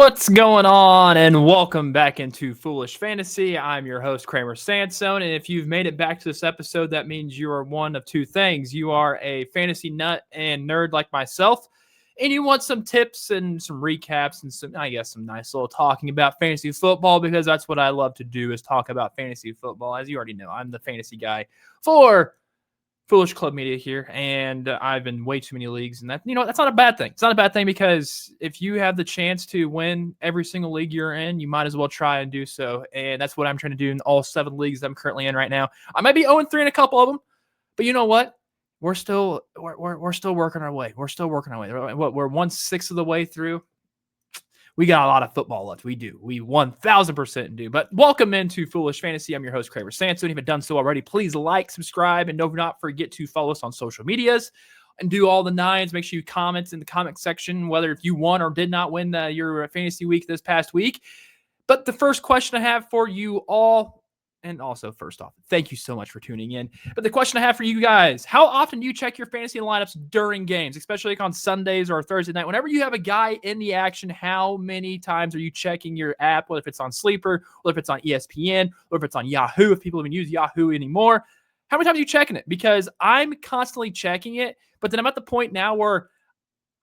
What's going on? And welcome back into Foolish Fantasy. I'm your host, Kramer Sansone. And if you've made it back to this episode, that means you are one of two things. You are a fantasy nut and nerd like myself, and you want some tips and some recaps and some nice little talking about fantasy football, because that's what I love to do, is talk about fantasy football. As you already know, I'm the fantasy guy for Foolish Club Media here, and I've been way too many leagues, and that's not a bad thing. It's not a bad thing, because if you have the chance to win every single league you're in, you might as well try and do so, and that's what I'm trying to do in all 7 leagues that I'm currently in right now. I might be 0-3 in a couple of them, but you know what? We're still working our way. We're still working our way. We're 1/6 of the way through. We got a lot of football left. We do. We 1,000% do. But welcome into Foolish Fantasy. I'm your host, Kramer Sansone. If you haven't done so already, please like, subscribe, and do not forget to follow us on social medias and do all the nines. Make sure you comment in the comment section whether if you won or did not win your fantasy week this past week. But the first question I have for you all, and also, first off, thank you so much for tuning in. But the question I have for you guys, how often do you check your fantasy lineups during games, especially like on Sundays or Thursday night? Whenever you have a guy in the action, how many times are you checking your app, whether if it's on Sleeper, whether if it's on ESPN, or if it's on Yahoo, if people even use Yahoo anymore? How many times are you checking it? Because I'm constantly checking it, but then I'm at the point now where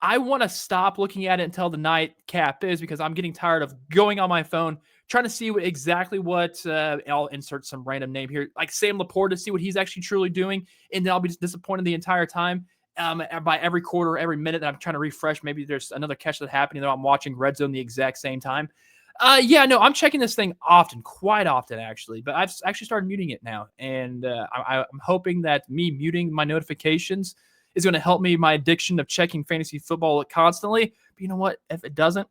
I want to stop looking at it until the night cap is, because I'm getting tired of going on my phone, trying to see exactly what I'll insert some random name here, like Sam Laporta, to see what he's actually truly doing. And then I'll be just disappointed the entire time. By every quarter, every minute that I'm trying to refresh, maybe there's another catch that's happening that I'm watching Red Zone the exact same time. I'm checking this thing often, quite often actually, but I've actually started muting it now. And I'm hoping that me muting my notifications is going to help me my addiction of checking fantasy football constantly. But you know what? If it doesn't,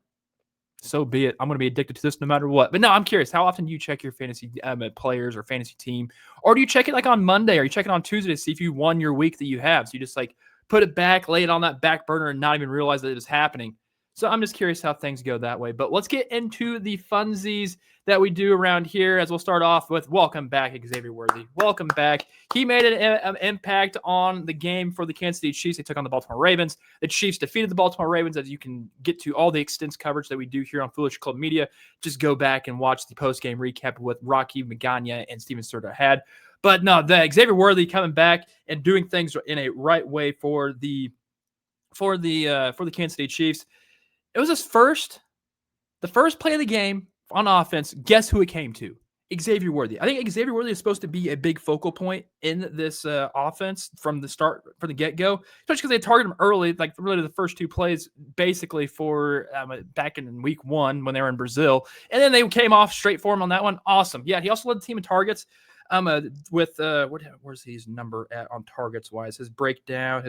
so be it. I'm going to be addicted to this no matter what. But no, I'm curious. How often do you check your fantasy players or fantasy team? Or do you check it like on Monday? Or you check it on Tuesday to see if you won your week that you have? So you just like put it back, lay it on that back burner, and not even realize that it is happening. So I'm just curious how things go that way. But let's get into the funsies that we do around here, as we'll start off with welcome back, Xavier Worthy. Welcome back. He made an impact on the game for the Kansas City Chiefs. They took on the Baltimore Ravens. The Chiefs defeated the Baltimore Ravens. As you can get to all the extensive coverage that we do here on Foolish Club Media, just go back and watch the post-game recap with Rocky Magana and Steven Serta had. But no, the Xavier Worthy coming back and doing things in a right way for the Kansas City Chiefs. It was the first play of the game on offense. Guess who it came to? Xavier Worthy. I think Xavier Worthy is supposed to be a big focal point in this offense from the start, from the get-go, especially because they targeted him early, like really the first 2 plays, basically for back in week 1 when they were in Brazil. And then they came off straight for him on that one. Awesome. Yeah, he also led the team in targets. Where's his number at on targets wise? His breakdown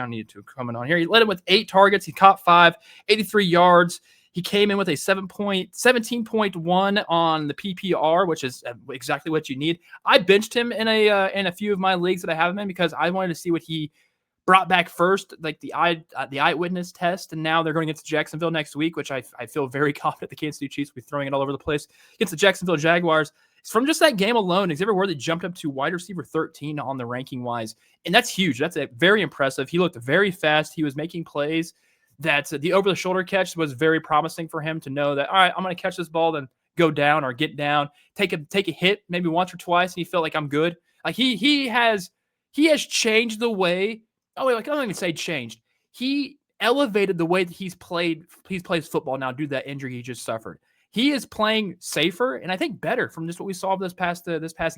needed to come in on here. He led him with 8 targets. He caught 5, 83 yards. He came in with a 17.1 on the PPR, which is exactly what you need. I benched him in a few of my leagues that I have him in, because I wanted to see what he brought back first, like the eyewitness test, and now they're going against Jacksonville next week, which I feel very confident the Kansas City Chiefs will be throwing it all over the place against the Jacksonville Jaguars. From just that game alone, Xavier Worthy jumped up to wide receiver 13 on the ranking wise, and that's huge. That's very impressive. He looked very fast. He was making plays. That the over-the-shoulder catch was very promising for him to know that, all right, I'm going to catch this ball, then go down or get down, take a hit maybe once or twice, and he felt like I'm good. Like he has changed the way. Oh, wait, like I don't even say changed. He elevated the way that he plays football now due to that injury he just suffered. He is playing safer and I think better from just what we saw this past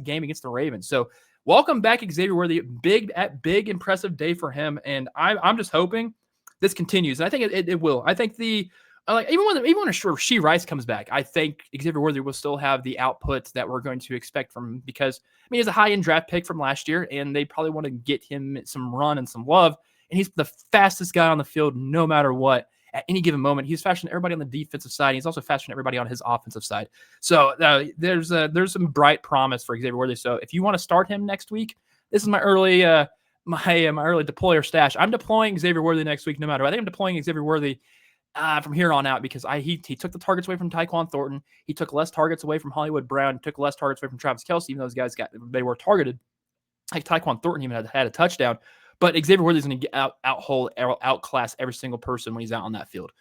game against the Ravens. So welcome back, Xavier Worthy. Big impressive day for him, and I'm just hoping this continues. And I think it will. I think even when Rashee Rice comes back, I think Xavier Worthy will still have the output that we're going to expect from him, because he's a high-end draft pick from last year, and they probably want to get him some run and some love. And he's the fastest guy on the field no matter what. At any given moment, he's faster than everybody on the defensive side. He's also faster than everybody on his offensive side. So there's some bright promise for Xavier Worthy. So if you want to start him next week, this is my early deployer stash. I'm deploying Xavier Worthy next week, no matter what. I think I'm deploying Xavier Worthy from here on out, because he took the targets away from Tyquan Thornton. He took less targets away from Hollywood Brown. He took less targets away from Travis Kelce, even though those guys they were targeted. Like Tyquan Thornton even had a touchdown. But Xavier Worthy is going to outclass every single person when he's out on that field.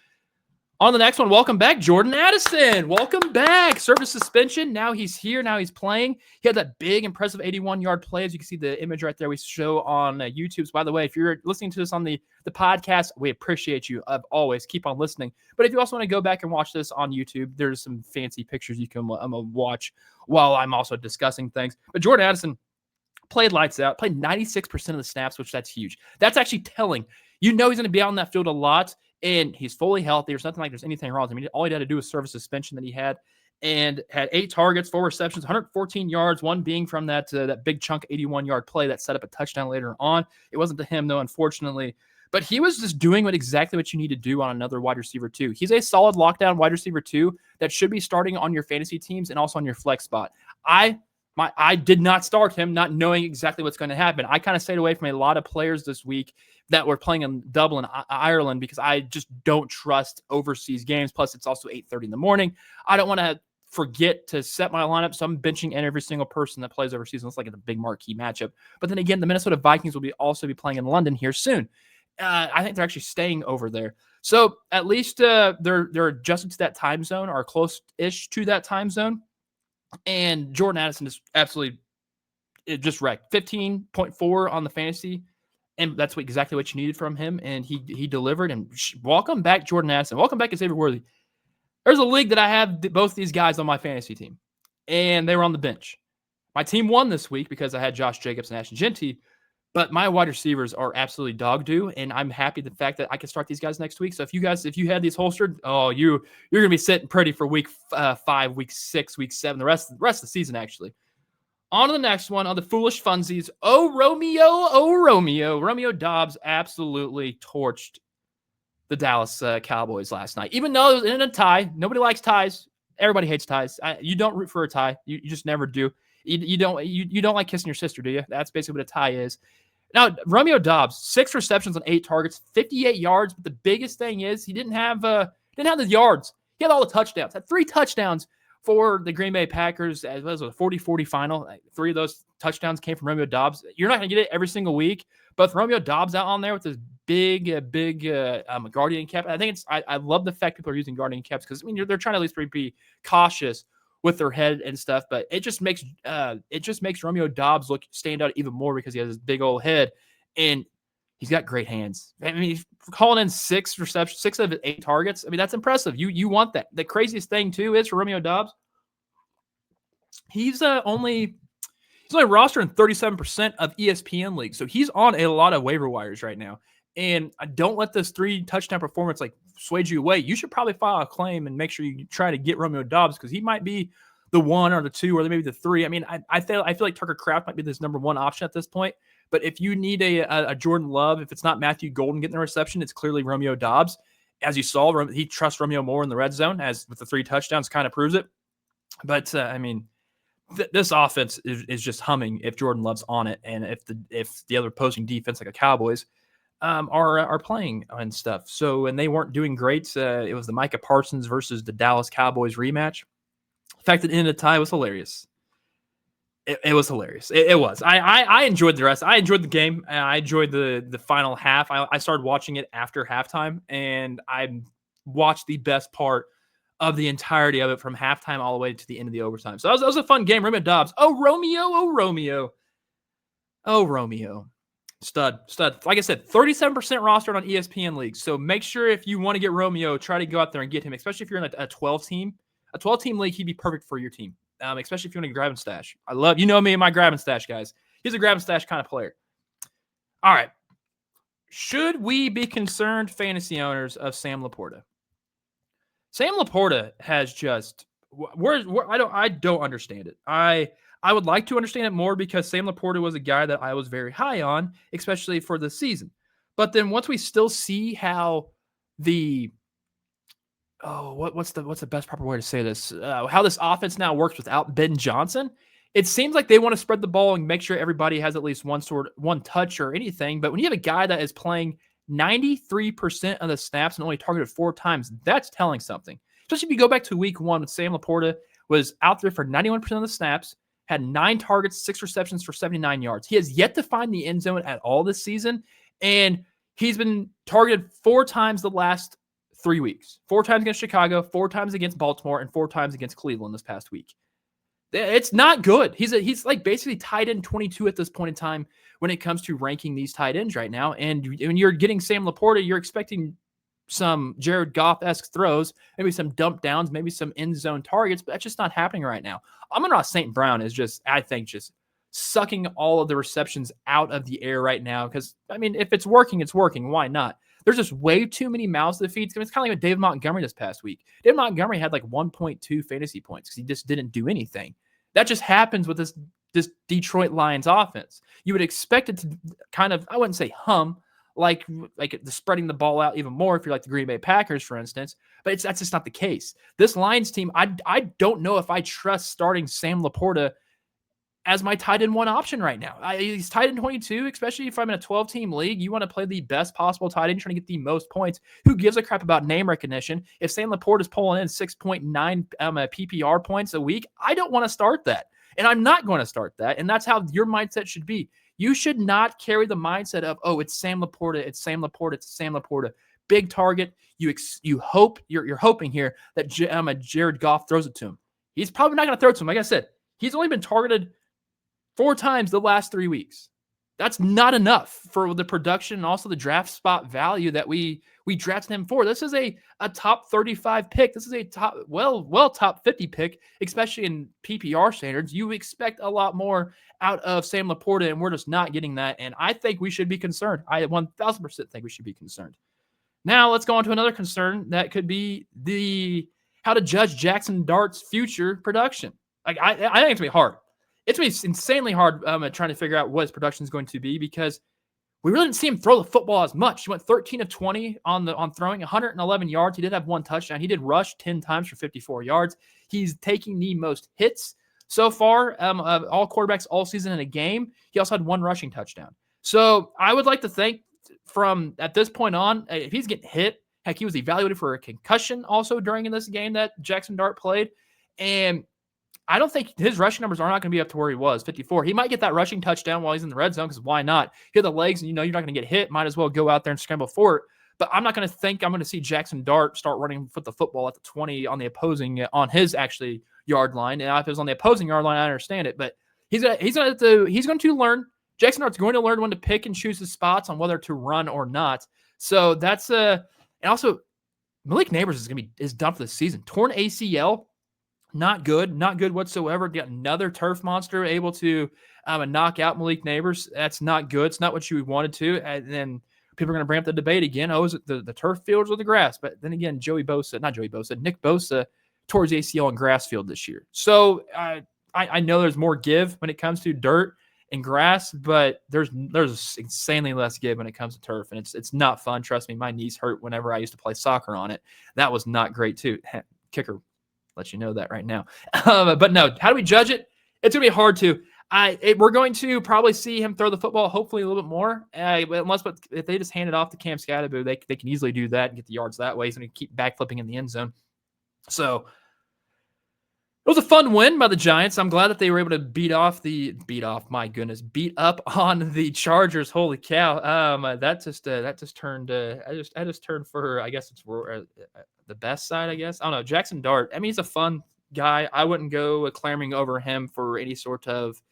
On the next one, welcome back, Jordan Addison. Welcome back. Service suspension. Now he's here. Now he's playing. He had that big, impressive 81-yard play. As you can see the image right there we show on YouTube. So by the way, if you're listening to this on the podcast, we appreciate you. Always keep on listening. But if you also want to go back and watch this on YouTube, there's some fancy pictures you can watch while I'm also discussing things. But Jordan Addison played lights out, played 96% of the snaps, which that's huge. That's actually telling. You know he's going to be out on that field a lot. And he's fully healthy. There's nothing like there's anything wrong with him. All he had to do was serve a suspension that he had, and had 8 targets, 4 receptions, 114 yards, one being from that big chunk 81-yard play that set up a touchdown later on. It wasn't to him, though, unfortunately. But he was just doing exactly what you need to do on another wide receiver, too. He's a solid lockdown wide receiver, too, that should be starting on your fantasy teams and also on your flex spot. I did not start him not knowing exactly what's going to happen. I kind of stayed away from a lot of players this week that were playing in Dublin, Ireland, because I just don't trust overseas games. Plus, it's also 8:30 in the morning. I don't want to forget to set my lineup, so I'm benching every single person that plays overseas. It's like a big marquee matchup. But then again, the Minnesota Vikings will also be playing in London here soon. I think they're actually staying over there. So at least they're adjusted to that time zone, or close-ish to that time zone. And Jordan Addison is absolutely just wrecked. 15.4 on the fantasy. And that's exactly what you needed from him, and he delivered. And welcome back, Jordan Addison. Welcome back, Xavier Worthy. There's a league that I have both these guys on my fantasy team, and they were on the bench. My team won this week because I had Josh Jacobs and Ashton Genty, but my wide receivers are absolutely dog-doo, and I'm happy the fact that I can start these guys next week. So if you had these holstered, you're going to be sitting pretty for week 5, week 6, week 7, the rest of the season, actually. On to the next one, on the foolish funsies. Romeo Dubbs absolutely torched the Dallas Cowboys last night. Even though it was in a tie, nobody likes ties. Everybody hates ties. You don't root for a tie. You just never do. You don't like kissing your sister, do you? That's basically what a tie is. Now, Romeo Dubbs, 6 receptions on 8 targets, 58 yards. But the biggest thing is he didn't have the yards. He had all the touchdowns. Had 3 touchdowns for the Green Bay Packers, as well as a 40-40 final. 3 of those touchdowns came from Romeo Dubbs. You're not going to get it every single week, but Romeo Dubbs out on there with this big Guardian cap. I think I love the fact people are using Guardian caps because they're trying to at least be cautious with their head and stuff. But it just makes Romeo Dubbs stand out even more because he has this big old head and he's got great hands. He's calling in 6 receptions, 6 of 8 targets. That's impressive. You want that. The craziest thing too is for Romeo Dubbs, he's only rostered in 37% of ESPN leagues. So he's on a lot of waiver wires right now. And don't let this 3 touchdown performance sway you away. You should probably file a claim and make sure you try to get Romeo Dubbs because he might be the 1 or the 2 or maybe the 3. I feel like Tucker Kraft might be this number 1 option at this point. But if you need a Jordan Love, if it's not Matthew Golden getting the reception, it's clearly Romeo Dubbs. As you saw, he trusts Romeo more in the red zone, as with the 3 touchdowns kind of proves it. But this offense is just humming if Jordan Love's on it, and if the other opposing defense like the Cowboys are playing and stuff. So, and they weren't doing great. It was the Micah Parsons versus the Dallas Cowboys rematch. The fact that it ended a tie was hilarious. It was hilarious. It was. I enjoyed the rest. I enjoyed the game. I enjoyed the final half. I started watching it after halftime, and I watched the best part of the entirety of it from halftime all the way to the end of the overtime. So that was a fun game. Romeo Dubbs. Oh, Romeo. Stud. Like I said, 37% rostered on ESPN leagues. So make sure if you want to get Romeo, try to go out there and get him, especially if you're in a 12-team. A 12-team league, he'd be perfect for your team. Especially if you want to grab and stash. I love, me and my grab and stash guys. He's a grab and stash kind of player. All right. Should we be concerned, fantasy owners, of Sam Laporta? Sam Laporta has just I don't understand it. I would like to understand it more because Sam Laporta was a guy that I was very high on, especially for the season. But then once we still see how what's the best proper way to say this? How this offense now works without Ben Johnson, it seems like they want to spread the ball and make sure everybody has at least one touch or anything. But when you have a guy that is playing 93% of the snaps and only targeted 4 times, that's telling something. Especially if you go back to week 1, Sam Laporta was out there for 91% of the snaps, had 9 targets, 6 receptions for 79 yards. He has yet to find the end zone at all this season, and he's been targeted 4 times the last 3 weeks. 4 times against Chicago, 4 times against Baltimore, and 4 times against Cleveland this past week. It's not good. He's like basically tight end 22 at this point in time when it comes to ranking these tight ends right now. And when you're getting Sam Laporta, you're expecting some Jared Goff-esque throws, maybe some dump downs, maybe some end zone targets, but that's just not happening right now. Amon-Ra St. Brown is just, I think, just sucking all of the receptions out of the air right now. Because, I mean, if it's working, it's working. Why not? There's just way too many mouths to feed. It's kind of like with David Montgomery this past week. David Montgomery had like 1.2 fantasy points because he just didn't do anything. That just happens with this Detroit Lions offense. You would expect it to kind of, I wouldn't say hum, like the spreading the ball out even more if you're like the Green Bay Packers, for instance. But that's just not the case. This Lions team, I don't know if I trust starting Sam Laporta as my tight end 1 option right now. He's tight end 22, especially if I'm in a 12-team league. You want to play the best possible tight end, trying to get the most points. Who gives a crap about name recognition? If Sam Laporta is pulling in 6.9 PPR points a week, I don't want to start that. And I'm not going to start that. And that's how your mindset should be. You should not carry the mindset of, oh, it's Sam Laporta, it's Sam Laporta, it's Sam Laporta. Big target. You hope, you're hoping here that Jared Goff throws it to him. He's probably not going to throw it to him. Like I said, he's only been targeted 4 times the last 3 weeks. That's not enough for the production and also the draft spot value that we drafted him for. This is a top 35 pick. This is a top, top 50 pick, especially in PPR standards. You expect a lot more out of Sam Laporta, and we're just not getting that. And I think we should be concerned. I 1,000% think we should be concerned. Now let's go on to another concern that could be how to judge Jaxson Dart's future production. Like I think it's going to be hard. It's going to be insanely hard trying to figure out what his production is going to be because we really didn't see him throw the football as much. He went 13 of 20 on throwing, 111 yards. He did have 1 touchdown. He did rush 10 times for 54 yards. He's taking the most hits so far of all quarterbacks all season in a game. He also had 1 rushing touchdown. So I would like to think from at this point on, if he's getting hit, heck, he was evaluated for a concussion also during this game that Jaxson Dart played. And I don't think his rushing numbers are not going to be up to where he was, 54. He might get that rushing touchdown while he's in the red zone because why not? He had the legs and you know you're not going to get hit. Might as well go out there and scramble for it. But I'm not going to think I'm going to see Jaxson Dart start running with the football at the 20 on the opposing, on his actually yard line. And if it was on the opposing yard line, I understand it. But he's going to learn. Jaxson Dart's going to learn when to pick and choose his spots on whether to run or not. So that's and also Malik Neighbors is done for the season. Torn ACL. Not good whatsoever. Get another turf monster able to knock out Malik Neighbors. That's not good. It's not what you wanted to. And then people are going to bring up the debate again. Oh, is it the turf fields or the grass? But then again, Nick Bosa tore his ACL in grass field this year. So I know there's more give when it comes to dirt and grass, but there's insanely less give when it comes to turf, and it's not fun. Trust me, my knees hurt whenever I used to play soccer on it. That was not great too. Kicker. Let you know that right now. But no, how do we judge it? It's going to be hard to. We're going to probably see him throw the football, hopefully a little bit more. But if they just hand it off to Cam Scatterbo, they can easily do that and get the yards that way. He's going to keep backflipping in the end zone. So it was a fun win by the Giants. I'm glad that they were able to beat up on the Chargers. Holy cow! That just turned. I just turned for. I guess it's the best side. I guess I don't know. Jaxson Dart. I mean, he's a fun guy. I wouldn't go clamoring over him for any sort of.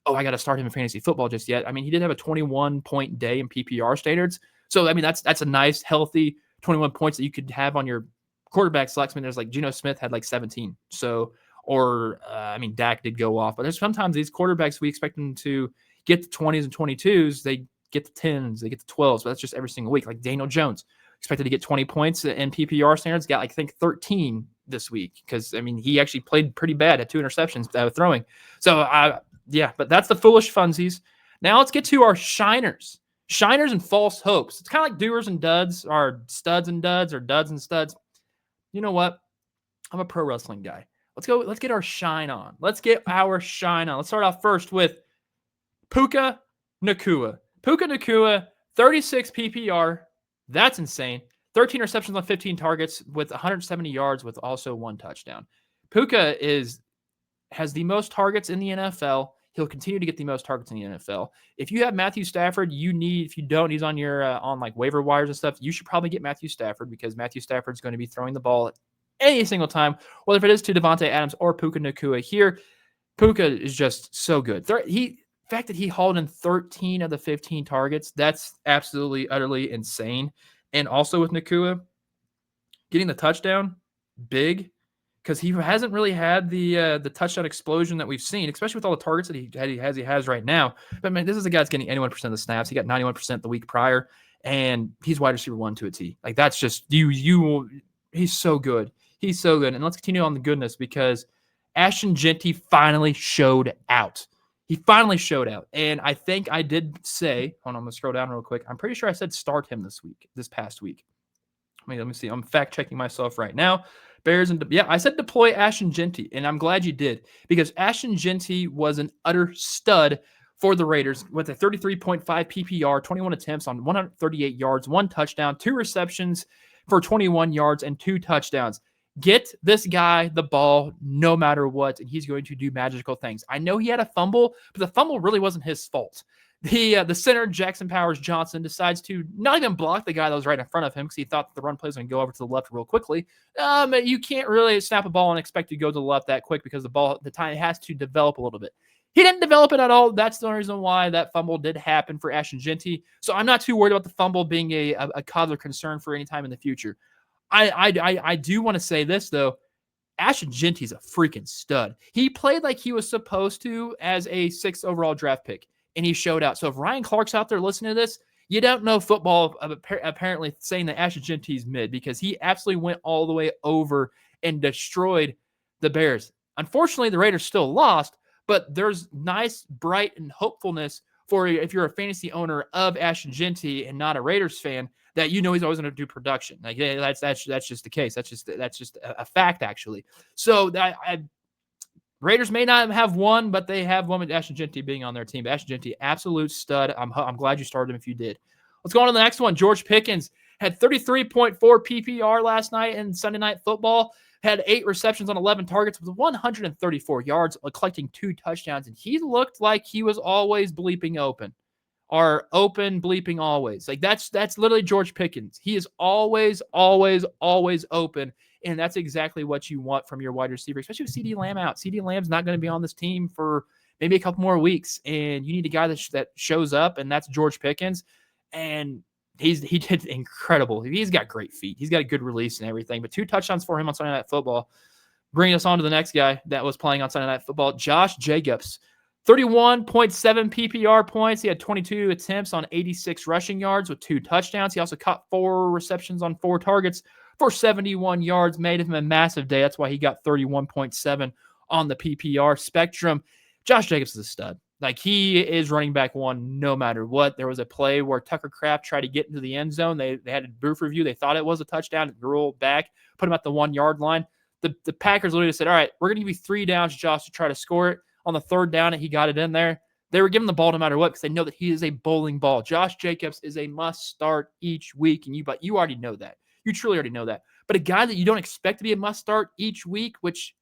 Oh, I got to start him in fantasy football just yet. I mean, he did have a 21-point day in PPR standards. So I mean, that's a nice, healthy 21 points that you could have on your quarterback selects. I mean, there's like Geno Smith had like 17. So. Or, Dak did go off. But there's sometimes these quarterbacks, we expect them to get the 20s and 22s. They get the 10s. They get the 12s. But that's just every single week. Like Daniel Jones, expected to get 20 points in PPR standards. Got, I think, 13 this week. Because, he actually played pretty bad at 2 interceptions throwing. So, but that's the foolish funsies. Now let's get to our shiners. Shiners and false hopes. It's kind of like doers and duds, or studs and duds, or duds and studs. You know what? I'm a pro wrestling guy. Let's get our shine on. Let's start off first with Puka Nacua. Puka Nacua, 36 PPR. That's insane. 13 receptions on 15 targets with 170 yards with also 1 touchdown. Puka has the most targets in the NFL. He'll continue to get the most targets in the NFL. If you have Matthew Stafford, if you don't, he's on your on like waiver wires and stuff, you should probably get Matthew Stafford because Matthew Stafford's going to be throwing the ball any single time, whether if it is to Devontae Adams or Puka Nacua here. Puka is just so good. The fact that he hauled in 13 of the 15 targets, that's absolutely, utterly insane. And also with Nacua, getting the touchdown, big, because he hasn't really had the touchdown explosion that we've seen, especially with all the targets that he has right now. But man, this is a guy that's getting 81% of the snaps. He got 91% the week prior, and he's wide receiver 1 to a T. Like that's just he's so good. He's so good. And let's continue on the goodness because Ashton Jeanty finally showed out. He finally showed out. And I think I did say, hold on, I'm going to scroll down real quick. I'm pretty sure I said start him this past week. Let me see. I'm fact checking myself right now. Bears I said deploy Ashton Jeanty, and I'm glad you did because Ashton Jeanty was an utter stud for the Raiders with a 33.5 PPR, 21 attempts on 138 yards, 1 touchdown, 2 receptions for 21 yards and 2 touchdowns. Get this guy the ball no matter what, and he's going to do magical things. I know he had a fumble, but the fumble really wasn't his fault. The center, Jackson Powers-Johnson, decides to not even block the guy that was right in front of him because he thought that the run play was going to go over to the left real quickly. You can't really snap a ball and expect to go to the left that quick because the time has to develop a little bit. He didn't develop it at all. That's the only reason why that fumble did happen for Ashton Jeanty. So I'm not too worried about the fumble being a cause of concern for any time in the future. I do want to say this, though. Ashton Jeanty's a freaking stud. He played like he was supposed to as a 6th overall draft pick, and he showed out. So if Ryan Clark's out there listening to this, you don't know football apparently saying that Ashton Jeanty's mid because he absolutely went all the way over and destroyed the Bears. Unfortunately, the Raiders still lost, but there's nice, bright, and hopefulness for if you're a fantasy owner of Ashton Jeanty and not a Raiders fan, that you know he's always going to do production. Like that's just the case. That's just a fact, actually. So Raiders may not have won, but they have won with Ashton Jeanty being on their team. Ashton Jeanty, absolute stud. I'm glad you started him if you did. Let's go on to the next one. George Pickens had 33.4 PPR last night in Sunday Night Football. Had 8 receptions on 11 targets with 134 yards, collecting 2 touchdowns. And he looked like he was always bleeping open. Or open, bleeping always. Like that's literally George Pickens. He is always, always, always open. And that's exactly what you want from your wide receiver, especially with CeeDee Lamb out. CeeDee Lamb's not going to be on this team for maybe a couple more weeks. And you need a guy that shows up, and that's George Pickens. And he did incredible. He's got great feet. He's got a good release and everything. But 2 touchdowns for him on Sunday Night Football. Bringing us on to the next guy that was playing on Sunday Night Football, Josh Jacobs. 31.7 PPR points. He had 22 attempts on 86 rushing yards with 2 touchdowns. He also caught 4 receptions on 4 targets for 71 yards. Made him a massive day. That's why he got 31.7 on the PPR spectrum. Josh Jacobs is a stud. Like, he is running back 1 no matter what. There was a play where Tucker Kraft tried to get into the end zone. They had a booth review. They thought it was a touchdown. It rolled back, put him at the 1-yard line. The Packers literally said, all right, we're going to give you 3 downs, Josh, to try to score it. On the 3rd down, he got it in there. They were giving the ball no matter what because they know that he is a bowling ball. Josh Jacobs is a must-start each week, but you already know that. You truly already know that. But a guy that you don't expect to be a must-start each week, which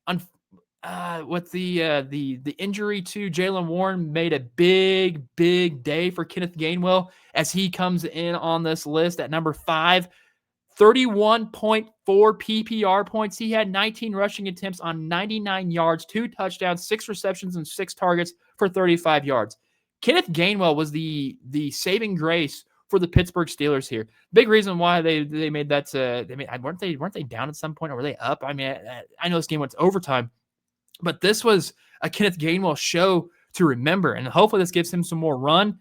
with the injury to Jaylen Warren made a big, big day for Kenneth Gainwell as he comes in on this list at number 5. 31.4 PPR points. He had 19 rushing attempts on 99 yards, 2 touchdowns, 6 receptions, and 6 targets for 35 yards. Kenneth Gainwell was the saving grace for the Pittsburgh Steelers here. Big reason why they made that. Weren't they down at some point or were they up? I mean, I know this game went to overtime, but this was a Kenneth Gainwell show to remember, and hopefully this gives him some more run.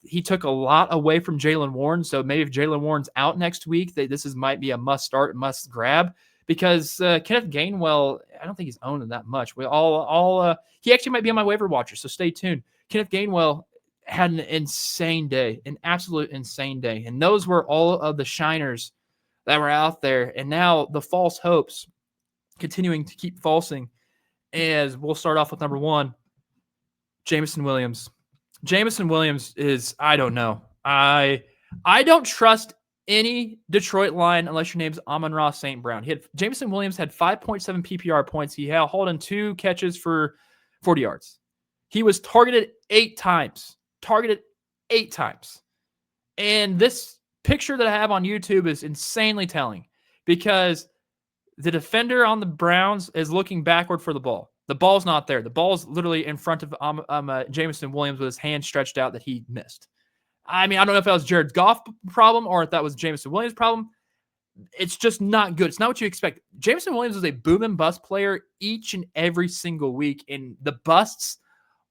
He took a lot away from Jaylen Warren, so maybe if Jaylen Warren's out next week, might be a must-start, must-grab, because Kenneth Gainwell, I don't think he's owned that much. He actually might be on my waiver watcher, so stay tuned. Kenneth Gainwell had an insane day, an absolute insane day, and those were all of the shiners that were out there, and now the false hopes continuing to keep falsing, as we'll start off with number 1, Jameson Williams. Jameson Williams is, I don't know. I don't trust any Detroit line unless your name's Amon-Ra St. Brown. Jameson Williams had 5.7 PPR points. He hauled in 2 catches for 40 yards. He was targeted 8 times. Targeted 8 times. And this picture that I have on YouTube is insanely telling because the defender on the Browns is looking backward for the ball. The ball's not there. The ball's literally in front of Jameson Williams with his hand stretched out that he missed. I mean, I don't know if that was Jared Goff's problem or if that was Jameson Williams' problem. It's just not good. It's not what you expect. Jameson Williams is a boom and bust player each and every single week, and the busts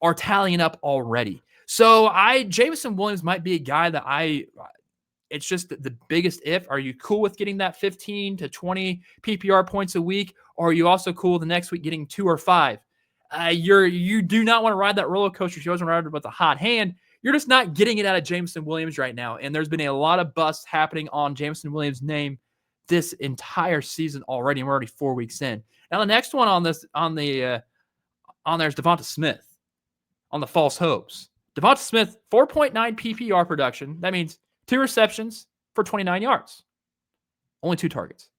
are tallying up already. So Jameson Williams might be a guy that it's just the biggest if. Are you cool with getting that 15 to 20 PPR points a week? Or are you also cool the next week getting 2 or 5? You do not want to ride that roller coaster. If you wasn't riding with a hot hand, you're just not getting it out of Jameson Williams right now. And there's been a lot of busts happening on Jameson Williams' name this entire season already. And we're already 4 weeks in. Now the next one on there is Devonta Smith on the false hopes. Devonta Smith, 4.9 PPR production. That means 2 receptions for 29 yards. Only 2 targets.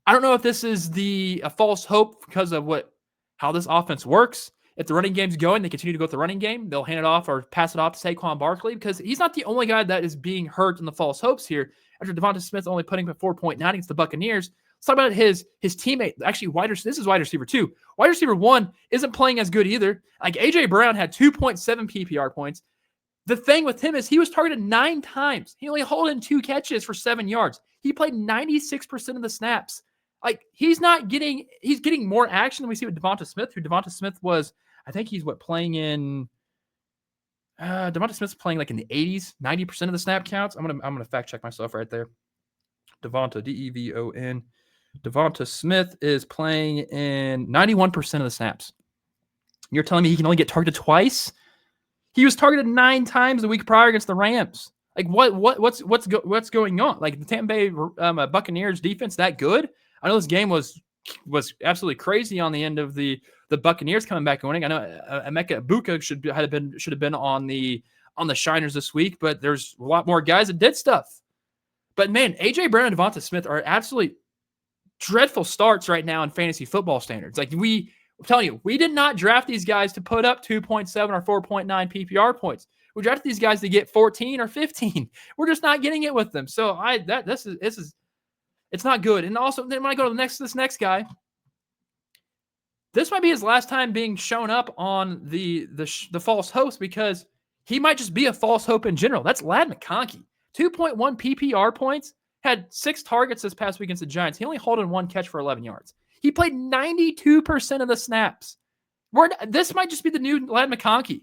I don't know if this is a false hope because of how this offense works. If the running game's going, they continue to go with the running game. They'll hand it off or pass it off to Saquon Barkley because he's not the only guy that is being hurt in the false hopes here. After Devonta Smith only putting up 4.9 against the Buccaneers, let's talk about his teammate. Actually, this is wide receiver 2. Wide receiver 1 isn't playing as good either. Like A.J. Brown had 2.7 PPR points. The thing with him is he was targeted 9 times. He only held in 2 catches for 7 yards. He played 96% of the snaps. Like he's getting more action than we see with Devonta Smith, who Devonta Smith was, I think he's playing in Devonta Smith's playing like in the 80s, 90% of the snap counts. I'm gonna fact check myself right there. Devonta, D-E-V-O-N. Devonta Smith is playing in 91% of the snaps. You're telling me he can only get targeted twice? He was targeted 9 times the week prior against the Rams. Like what's going on? Like the Tampa Bay Buccaneers defense that good? I know this game was absolutely crazy on the end of the Buccaneers coming back and winning. I know Emeka Egbuka should have been on the Shiners this week, but there's a lot more guys that did stuff. But man, A.J. Brown and Devonta Smith are absolutely dreadful starts right now in fantasy football standards. Like I'm telling you, we did not draft these guys to put up 2.7 or 4.9 PPR points. We drafted these guys to get 14 or 15. We're just not getting it with them. So it's not good. And also, then when I go to this next guy, this might be his last time being shown up on the false host because he might just be a false hope in general. That's Ladd McConkey. 2.1 PPR points, had 6 targets this past week against the Giants. He only held in 1 catch for 11 yards. He played 92% of the snaps. This might just be the new Ladd McConkey.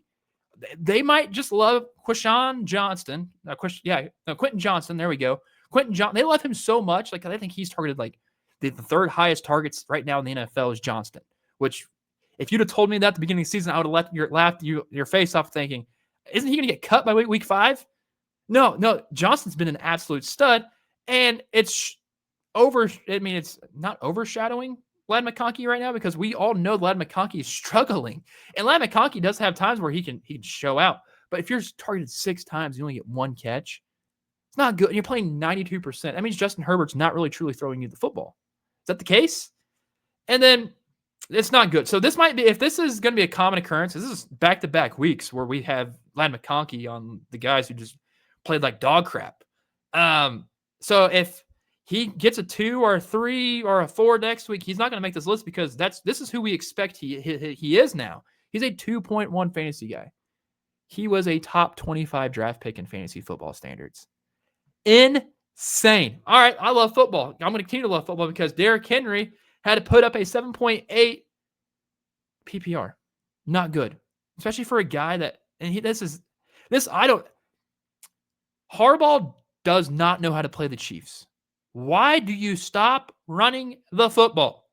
They might just love Quinton Johnston. Quentin Johnston. There we go. Quentin Johnston. They love him so much. Like I think he's targeted like the 3rd highest targets right now in the NFL is Johnston. Which, if you'd have told me that at the beginning of the season, I would have laughed your face off thinking, isn't he going to get cut by week 5? No. Johnston's been an absolute stud, and it's not overshadowing Ladd McConkey right now because we all know Ladd McConkey is struggling, and Ladd McConkey does have times where he can show out. But if you're targeted 6 times, you only get 1 catch. It's not good. And you're playing 92%. That means Justin Herbert's not really truly throwing you the football. Is that the case? And then it's not good. So this might be, if this is going to be a common occurrence, this is back-to-back weeks where we have Ladd McConkey on the guys who just played like dog crap. So if he gets a 2 or a 3 or a 4 next week, he's not going to make this list because this is who we expect he is now. He's a 2.1 fantasy guy. He was a top 25 draft pick in fantasy football standards. Insane. All right, I love football. I'm going to continue to love football because Derrick Henry had to put up a 7.8 PPR. Not good. Especially for a guy that, Harbaugh does not know how to play the Chiefs. Why do you stop running the football?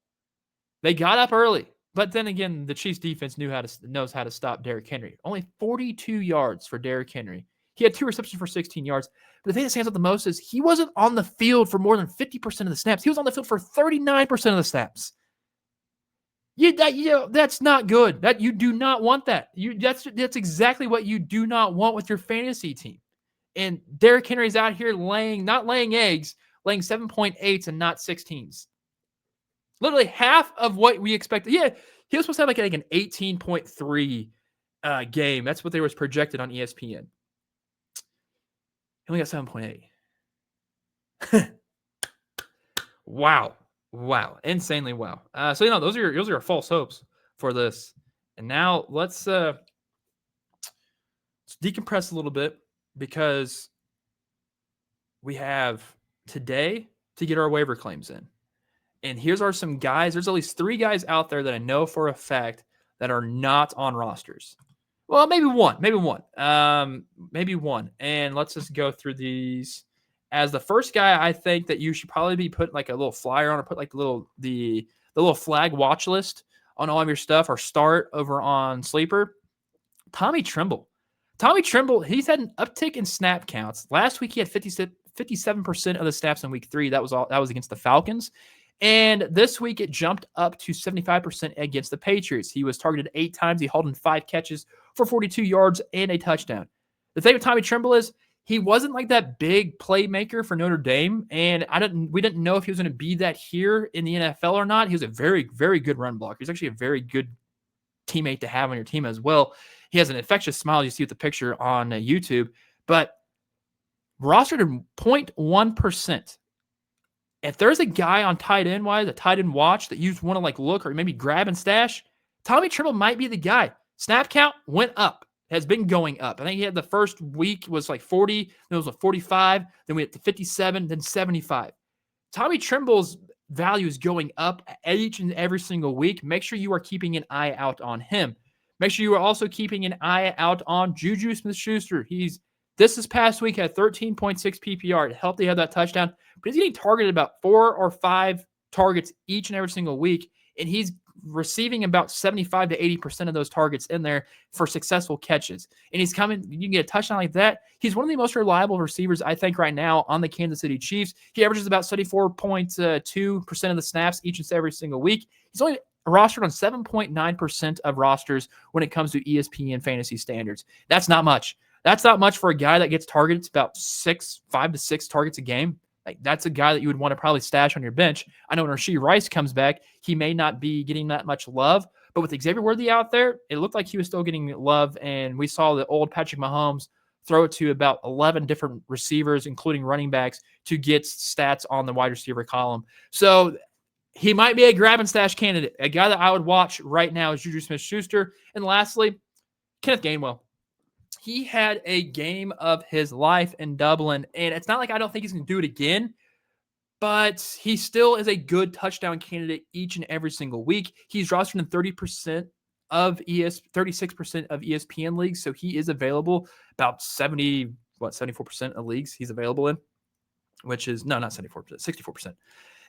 They got up early, but then again, the Chiefs defense knows how to stop Derrick Henry. Only 42 yards for Derrick Henry. He had 2 receptions for 16 yards. But the thing that stands out the most is he wasn't on the field for more than 50% of the snaps. He was on the field for 39% of the snaps. That's not good. That you do not want that. That's exactly what you do not want with your fantasy team. And Derrick Henry's out here not laying eggs, laying 7.8s and not 16s. Literally half of what we expected. Yeah, he was supposed to have like an 18.3 game. That's what they was projected on ESPN. He only got 7.8. Wow. Insanely wow. So those are your false hopes for this. And now let's decompress a little bit because we have today to get our waiver claims in. And here's some guys. There's at least 3 guys out there that I know for a fact that are not on rosters. Well, maybe one. Maybe one. And let's just go through these. As the first guy, I think that you should probably be putting like a little flyer on, or put like the little flag watch list on all of your stuff, or start over on Sleeper. Tommy Tremble. He's had an uptick in snap counts. Last week he had 57% of the snaps in week 3. That was against the Falcons. And this week it jumped up to 75% against the Patriots. He was targeted 8 times. He hauled in 5 catches for 42 yards and a touchdown. The thing with Tommy Tremble is he wasn't like that big playmaker for Notre Dame, and we didn't know if he was going to be that here in the NFL or not. He was a very, very good run blocker. He's actually a very good teammate to have on your team as well. He has an infectious smile you see with the picture on YouTube, but rostered at 0.1%. If there's a guy on tight end wise, a tight end watch that you want to like look or maybe grab and stash, Tommy Tremble might be the guy. Snap count went up, has been going up. I think he had the first week was like 40, then it was like 45, then we hit to 57, then 75. Tommy Tremble's value is going up each and every single week. Make sure you are keeping an eye out on him. Make sure you are also keeping an eye out on Juju Smith-Schuster. This past week had 13.6 PPR. It helped he had that touchdown, but he's getting targeted about 4 or 5 targets each and every single week, and he's receiving about 75 to 80% of those targets in there for successful catches. And he's coming, you can get a touchdown like that. He's one of the most reliable receivers, I think, right now on the Kansas City Chiefs. He averages about 74.2% of the snaps each and every single week. He's only rostered on 7.9% of rosters when it comes to ESPN fantasy standards. That's not much. That's not much for a guy that gets targets about 5 to 6 targets a game. Like, that's a guy that you would want to probably stash on your bench. I know when Rashee Rice comes back, he may not be getting that much love, but with Xavier Worthy out there, it looked like he was still getting love, and we saw the old Patrick Mahomes throw it to about 11 different receivers, including running backs, to get stats on the wide receiver column. So he might be a grab and stash candidate. A guy that I would watch right now is Juju Smith-Schuster. And lastly, Kenneth Gainwell. He had a game of his life in Dublin, and it's not like I don't think he's going to do it again, but he still is a good touchdown candidate each and every single week. He's rostered in 36% of ESPN leagues, so he is available about 74% of leagues he's available in, which is not 74%, 64%.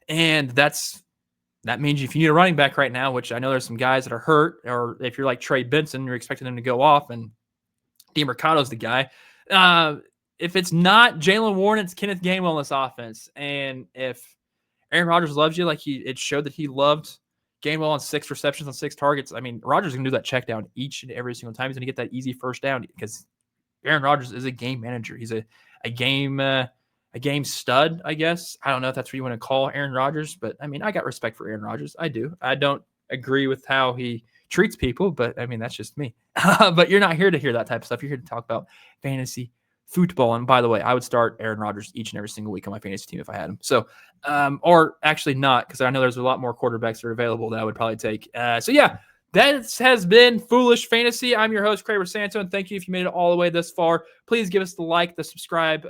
And that means if you need a running back right now, which I know there's some guys that are hurt, or if you're like Trey Benson, you're expecting them to go off, and DeMercado's the guy. If it's not Jaylen Warren, it's Kenneth Gainwell in this offense. And if Aaron Rodgers loves you, like it showed that he loved Gainwell on 6 receptions on 6 targets. I mean, Rodgers is going to do that check down each and every single time. He's going to get that easy first down because Aaron Rodgers is a game manager. He's a game stud, I guess. I don't know if that's what you want to call Aaron Rodgers, but I mean, I got respect for Aaron Rodgers. I do. I don't agree with how he treats people, but I mean, that's just me. But you're not here to hear that type of stuff. You're here to talk about fantasy football. And by the way, I would start Aaron Rodgers each and every single week on my fantasy team if I had him. So, or actually not, because I know there's a lot more quarterbacks that are available that I would probably take. So yeah, that has been Foolish Fantasy. I'm your host, Kramer Sansone. Thank you if you made it all the way this far. Please give us the like, the subscribe.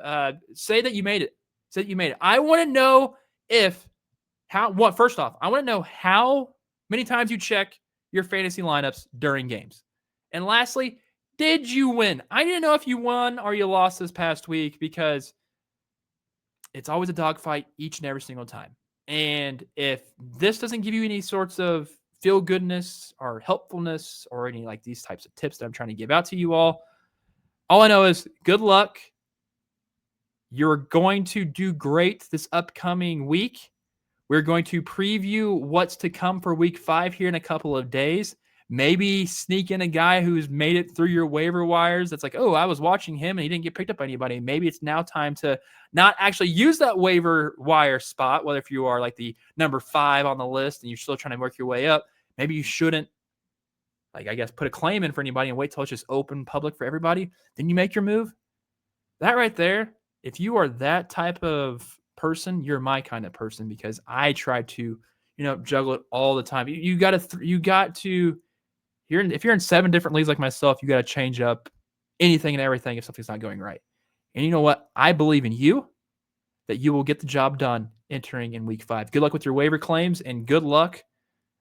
Say that you made it. Say that you made it. I want to know first off, I want to know how many times you check your fantasy lineups during games. And lastly, did you win? I didn't know if you won or you lost this past week, because it's always a dogfight each and every single time. And if this doesn't give you any sorts of feel goodness or helpfulness or any like these types of tips that I'm trying to give out to you all I know is good luck. You're going to do great this upcoming week. We're going to preview what's to come for week 5 here in a couple of days. Maybe sneak in a guy who's made it through your waiver wires. That's like, oh, I was watching him and he didn't get picked up by anybody. Maybe it's now time to not actually use that waiver wire spot, whether if you are like the number 5 on the list and you're still trying to work your way up. Maybe you shouldn't like, I guess, put a claim in for anybody and wait till it's just open public for everybody, then you make your move. That right there, if you are that type of person, you're my kind of person, because I try to, juggle it all the time. You got to, if you're in 7 different leagues like myself, you got to change up anything and everything if something's not going right. And you know what? I believe in you, that you will get the job done entering in week 5. Good luck with your waiver claims, and good luck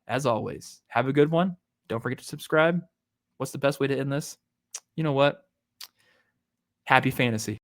as always. Have a good one. Don't forget to subscribe. What's the best way to end this? You know what? Happy fantasy.